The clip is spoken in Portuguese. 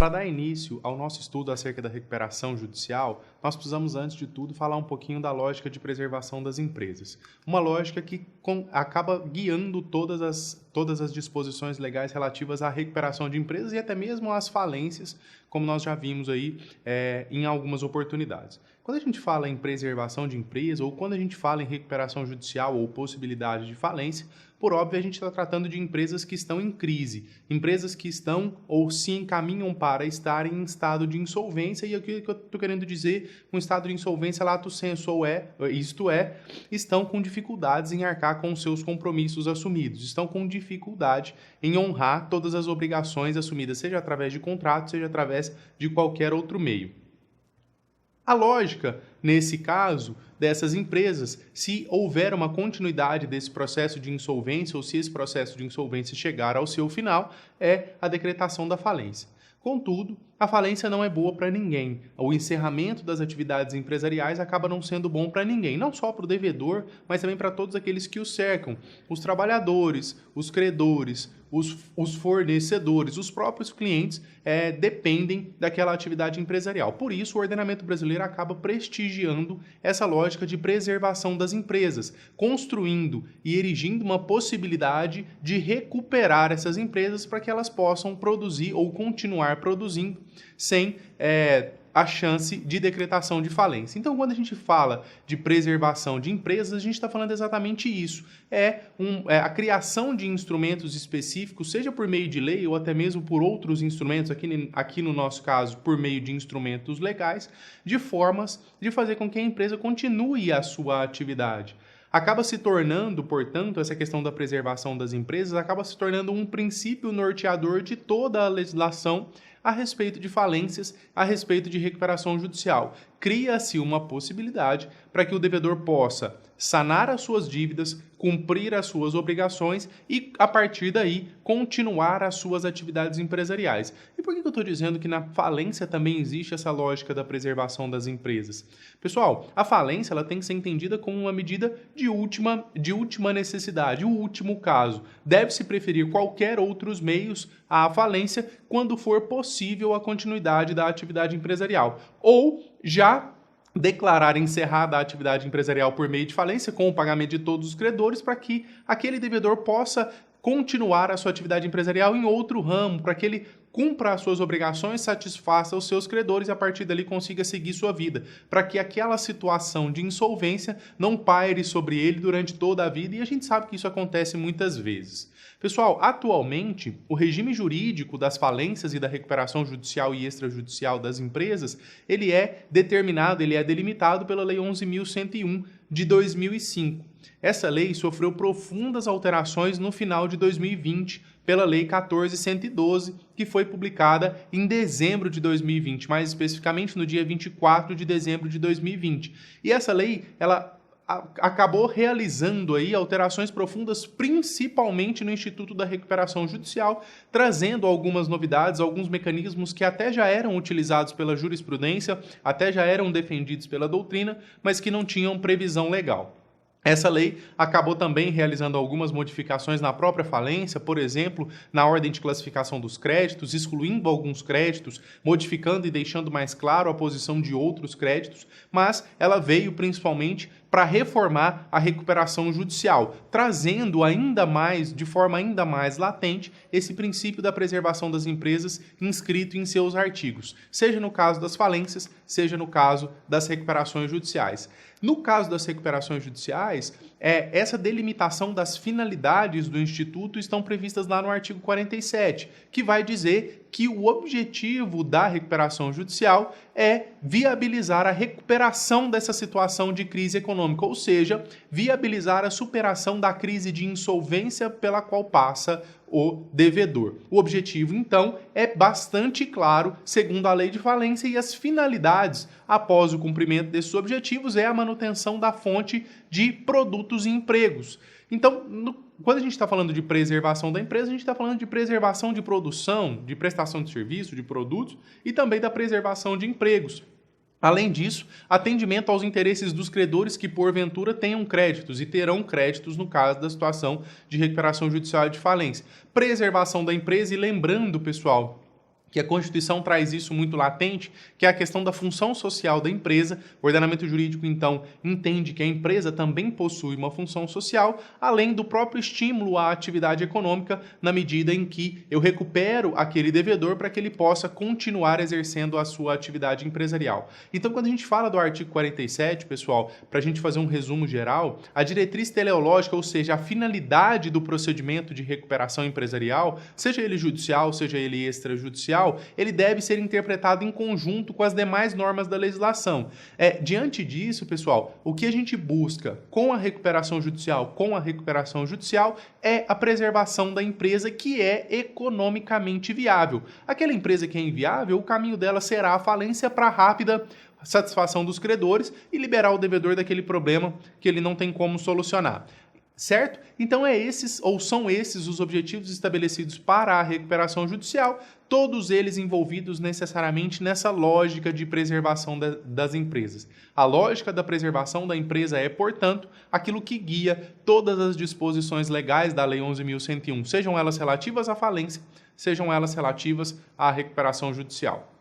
Para dar início ao nosso estudo acerca da recuperação judicial, nós precisamos, antes de tudo, falar um pouquinho da lógica de preservação das empresas. Uma lógica que acaba guiando todas as disposições legais relativas à recuperação de empresas e até mesmo às falências, como nós já vimos aí em algumas oportunidades. Quando a gente fala em preservação de empresa ou quando a gente fala em recuperação judicial ou possibilidade de falência, por óbvio, a gente está tratando de empresas que estão em crise, empresas que estão ou se encaminham para estarem em estado de insolvência, e o que eu estou querendo dizer, um estado de insolvência lato sensu estão com dificuldades em arcar com os seus compromissos assumidos, estão com dificuldade em honrar todas as obrigações assumidas, seja através de contrato, seja através de qualquer outro meio. A lógica, nesse caso, dessas empresas, se houver uma continuidade desse processo de insolvência ou se esse processo de insolvência chegar ao seu final, é a decretação da falência. Contudo, a falência não é boa para ninguém. O encerramento das atividades empresariais acaba não sendo bom para ninguém, não só para o devedor, mas também para todos aqueles que o cercam, os trabalhadores, os credores, os fornecedores, os próprios clientes dependem daquela atividade empresarial. Por isso, o ordenamento brasileiro acaba prestigiando essa lógica de preservação das empresas, construindo e erigindo uma possibilidade de recuperar essas empresas para que elas possam produzir ou continuar produzindo sem a chance de decretação de falência. Então, quando a gente fala de preservação de empresas, a gente está falando exatamente isso. A criação de instrumentos específicos, seja por meio de lei ou até mesmo por outros instrumentos, aqui no nosso caso, por meio de instrumentos legais, de formas de fazer com que a empresa continue a sua atividade. Acaba se tornando, portanto, essa questão da preservação das empresas acaba se tornando um princípio norteador de toda a legislação a respeito de falências, a respeito de recuperação judicial. Cria-se uma possibilidade para que o devedor possa sanar as suas dívidas, cumprir as suas obrigações e, a partir daí, continuar as suas atividades empresariais. E por que eu estou dizendo que na falência também existe essa lógica da preservação das empresas? Pessoal, a falência ela tem que ser entendida como uma medida de última necessidade, o último caso. Deve-se preferir qualquer outros meios à falência quando for possível a continuidade da atividade empresarial. Ou já declarar encerrada a atividade empresarial por meio de falência com o pagamento de todos os credores para que aquele devedor possa continuar a sua atividade empresarial em outro ramo, para que ele cumpra as suas obrigações, satisfaça os seus credores e a partir dali consiga seguir sua vida, para que aquela situação de insolvência não paire sobre ele durante toda a vida, e a gente sabe que isso acontece muitas vezes. Pessoal, atualmente, o regime jurídico das falências e da recuperação judicial e extrajudicial das empresas, ele é delimitado pela Lei 11.101 de 2005. Essa lei sofreu profundas alterações no final de 2020 pela Lei 14.112, que foi publicada em dezembro de 2020, mais especificamente no dia 24 de dezembro de 2020. E essa lei, ela acabou realizando aí alterações profundas, principalmente no Instituto da Recuperação Judicial, trazendo algumas novidades, alguns mecanismos que até já eram utilizados pela jurisprudência, até já eram defendidos pela doutrina, mas que não tinham previsão legal. Essa lei acabou também realizando algumas modificações na própria falência, por exemplo, na ordem de classificação dos créditos, excluindo alguns créditos, modificando e deixando mais claro a posição de outros créditos, mas ela veio principalmente para reformar a recuperação judicial, trazendo ainda mais, de forma ainda mais latente, esse princípio da preservação das empresas inscrito em seus artigos, seja no caso das falências, seja no caso das recuperações judiciais. No caso das recuperações judiciais, essa delimitação das finalidades do Instituto estão previstas lá no artigo 47, que vai dizer que o objetivo da recuperação judicial é viabilizar a recuperação dessa situação de crise econômica, ou seja, viabilizar a superação da crise de insolvência pela qual passa o devedor. O objetivo, então, é bastante claro, segundo a lei de falência, e as finalidades após o cumprimento desses objetivos é a manutenção da fonte de produtos e empregos. Então, quando a gente está falando de preservação da empresa, a gente está falando de preservação de produção, de prestação de serviço, de produtos e também da preservação de empregos. Além disso, atendimento aos interesses dos credores que, porventura, tenham créditos e terão créditos no caso da situação de recuperação judicial e de falência. Preservação da empresa e lembrando, pessoal, que a Constituição traz isso muito latente, que é a questão da função social da empresa. O ordenamento jurídico, então, entende que a empresa também possui uma função social, além do próprio estímulo à atividade econômica, na medida em que eu recupero aquele devedor para que ele possa continuar exercendo a sua atividade empresarial. Então, quando a gente fala do artigo 47, pessoal, para a gente fazer um resumo geral, a diretriz teleológica, ou seja, a finalidade do procedimento de recuperação empresarial, seja ele judicial, seja ele extrajudicial, ele deve ser interpretado em conjunto com as demais normas da legislação. Diante disso, pessoal, o que a gente busca com a recuperação judicial, é a preservação da empresa que é economicamente viável. Aquela empresa que é inviável, o caminho dela será a falência para rápida satisfação dos credores e liberar o devedor daquele problema que ele não tem como solucionar. Certo? Então são esses os objetivos estabelecidos para a recuperação judicial, todos eles envolvidos necessariamente nessa lógica de preservação das empresas. A lógica da preservação da empresa é, portanto, aquilo que guia todas as disposições legais da Lei 11.101, sejam elas relativas à falência, sejam elas relativas à recuperação judicial.